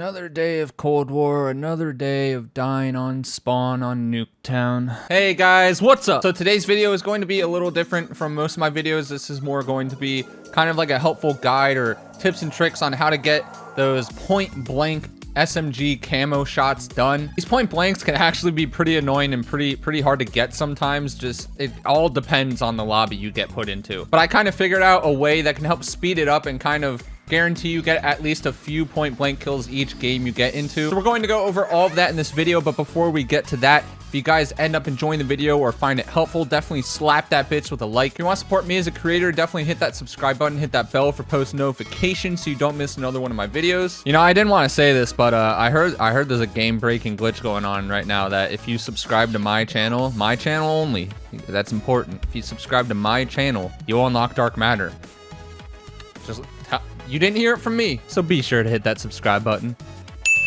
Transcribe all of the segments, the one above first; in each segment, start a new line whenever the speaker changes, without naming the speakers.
Another day of Cold War, another day of dying on spawn on Nuketown. Hey guys, what's up? So today's video is going to be a little different from most of my videos. This is more going to be kind of like a helpful guide or tips and tricks on how to get those point blank SMG camo shots done. These point blanks can actually be pretty annoying and pretty hard to get sometimes. Just it all depends on the lobby you get put into. But I kind of figured out a way that can help speed it up and kind of guarantee you get at least a few point blank kills each game you get into. So we're going to go over all of that in this video, but before we get to that, if you guys end up enjoying the video or find it helpful, definitely slap that bitch with a like. If you want to support me as a creator, definitely hit that subscribe button, hit that bell for post notifications so you don't miss another one of my videos. You know, I didn't want to say this, but I heard there's a game breaking glitch going on right now that if you subscribe to my channel only, that's important. If you subscribe to my channel, you'll unlock dark matter. Just you didn't hear it from me, so be sure to hit that subscribe button.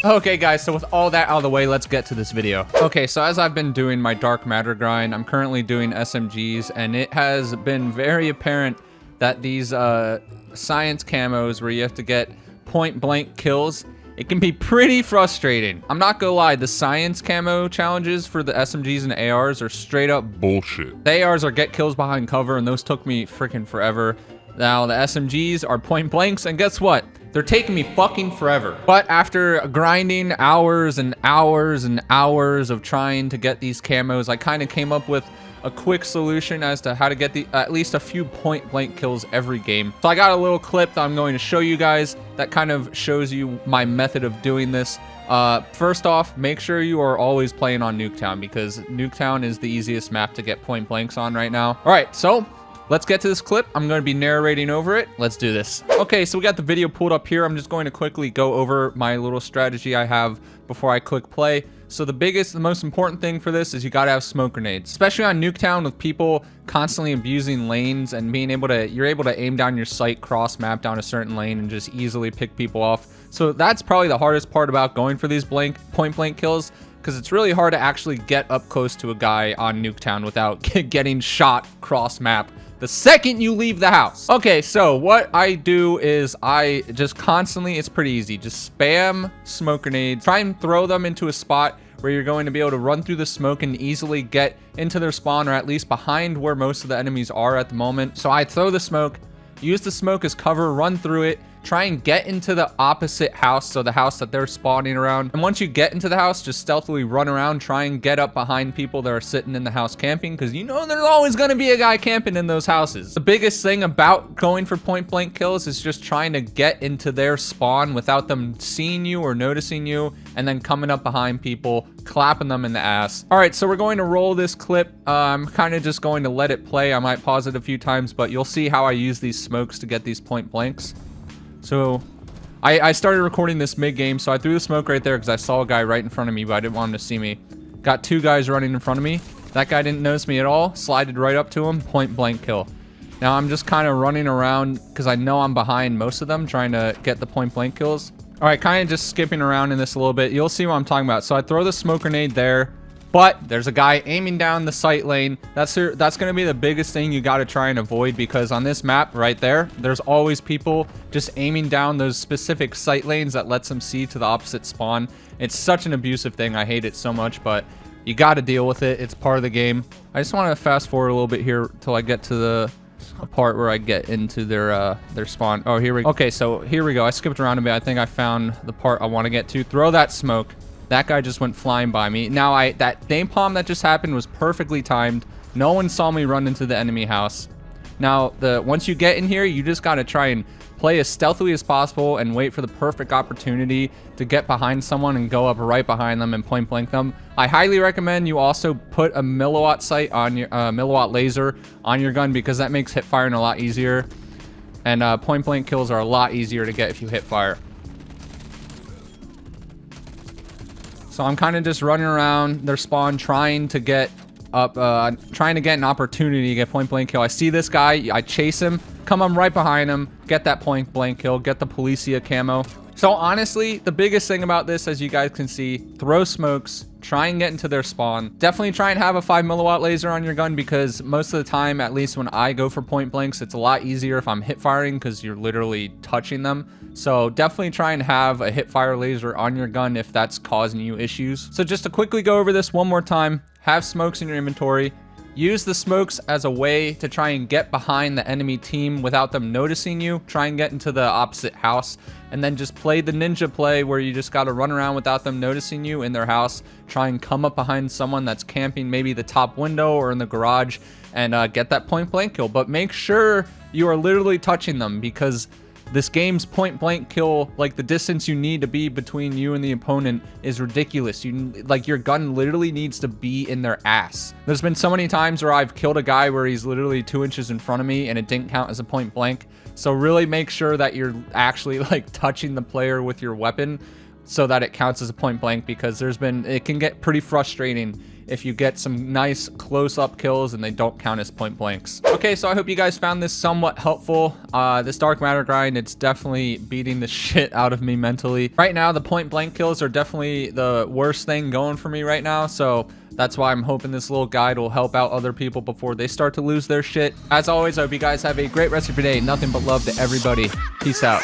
Okay guys, so with all that out of the way, let's get to this video. Okay, so as I've been doing my dark matter grind, I'm currently doing SMGs, and it has been very apparent that these science camos where you have to get point blank kills, it can be pretty frustrating. I'm not gonna lie, the science camo challenges for the SMGs and ARs are straight up bullshit. The ARs are get kills behind cover, and those took me freaking forever. Now the SMGs are point blanks, and guess what? They're taking me fucking forever. But after grinding hours and hours and hours of trying to get these camos, I kind of came up with a quick solution as to how to get at least a few point blank kills every game. So I got a little clip that I'm going to show you guys that kind of shows you my method of doing this. First off, make sure you are always playing on Nuketown, because Nuketown is the easiest map to get point blanks on right now. All right, so let's get to this clip. I'm going to be narrating over it. Let's do this. Okay, so we got the video pulled up here. I'm just going to quickly go over my little strategy I have before I click play. So the most important thing for this is you gotta have smoke grenades, especially on Nuketown with people constantly abusing lanes and being able to, you're able to aim down your sight, cross map down a certain lane and just easily pick people off. So that's probably the hardest part about going for these point blank kills, because it's really hard to actually get up close to a guy on Nuketown without getting shot cross map the second you leave the house. Okay, so what I do is I just constantly, it's pretty easy, just spam smoke grenades, try and throw them into a spot where you're going to be able to run through the smoke and easily get into their spawn, or at least behind where most of the enemies are at the moment. So I throw the smoke, use the smoke as cover, run through it, try and get into the opposite house, so the house that they're spawning around. And once you get into the house, just stealthily run around, try and get up behind people that are sitting in the house camping, because you know there's always going to be a guy camping in those houses. The biggest thing about going for point blank kills is just trying to get into their spawn without them seeing you or noticing you, and then coming up behind people, clapping them in the ass. All right, so we're going to roll this clip. I'm kind of just going to let it play. I might pause it a few times, but you'll see how I use these smokes to get these point blanks. So I started recording this mid-game, so I threw the smoke right there because I saw a guy right in front of me, but I didn't want him to see me. Got two guys running in front of me. That guy didn't notice me at all. Slided right up to him, point blank kill. Now I'm just kind of running around because I know I'm behind most of them, trying to get the point blank kills. All right, kind of just skipping around in this a little bit. You'll see what I'm talking about. So I throw the smoke grenade there, but there's a guy aiming down the sight lane. That's going to be the biggest thing you got to try and avoid, because on this map right there, there's always people just aiming down those specific sight lanes that lets them see to the opposite spawn. It's such an abusive thing. I hate it so much, but you got to deal with it. It's part of the game. I just want to fast forward a little bit here till I get to the part where I get into their spawn. Oh, here we go. Okay, so here we go. I skipped around a bit. I think I found the part I want to get to. Throw that smoke. That guy just went flying by me. Now, that napalm that just happened was perfectly timed. No one saw me run into the enemy house. Now, once you get in here, you just got to try and play as stealthily as possible and wait for the perfect opportunity to get behind someone and go up right behind them and point blank them. I highly recommend you also put a milliwatt sight on your milliwatt laser on your gun, because that makes hip firing a lot easier. And point blank kills are a lot easier to get if you hip fire. So I'm kind of just running around their spawn, trying to get up, trying to get an opportunity to get point blank kill. I see this guy, I chase him, come up right behind him, get that point blank kill, get the Policia camo. So honestly, the biggest thing about this, as you guys can see, throw smokes, try and get into their spawn. Definitely try and have a 5 milliwatt laser on your gun, because most of the time, at least when I go for point blanks, it's a lot easier if I'm hip firing because you're literally touching them. So definitely try and have a hip fire laser on your gun if that's causing you issues. So just to quickly go over this one more time, have smokes in your inventory. Use the smokes as a way to try and get behind the enemy team without them noticing you. Try and get into the opposite house, and then just play the ninja play where you just got to run around without them noticing you in their house. Try and come up behind someone that's camping maybe the top window or in the garage, and get that point blank kill. But make sure you are literally touching them, because this game's point blank kill, like the distance you need to be between you and the opponent, is ridiculous. Your gun literally needs to be in their ass. There's been so many times where I've killed a guy where he's literally 2 inches in front of me and it didn't count as a point blank. So really make sure that you're actually like touching the player with your weapon so that it counts as a point blank, because it can get pretty frustrating if you get some nice close-up kills and they don't count as point blanks. Okay, so I hope you guys found this somewhat helpful. This dark matter grind, it's definitely beating the shit out of me mentally. Right now, the point blank kills are definitely the worst thing going for me right now, so that's why I'm hoping this little guide will help out other people before they start to lose their shit. As always, I hope you guys have a great rest of your day. Nothing but love to everybody. Peace out.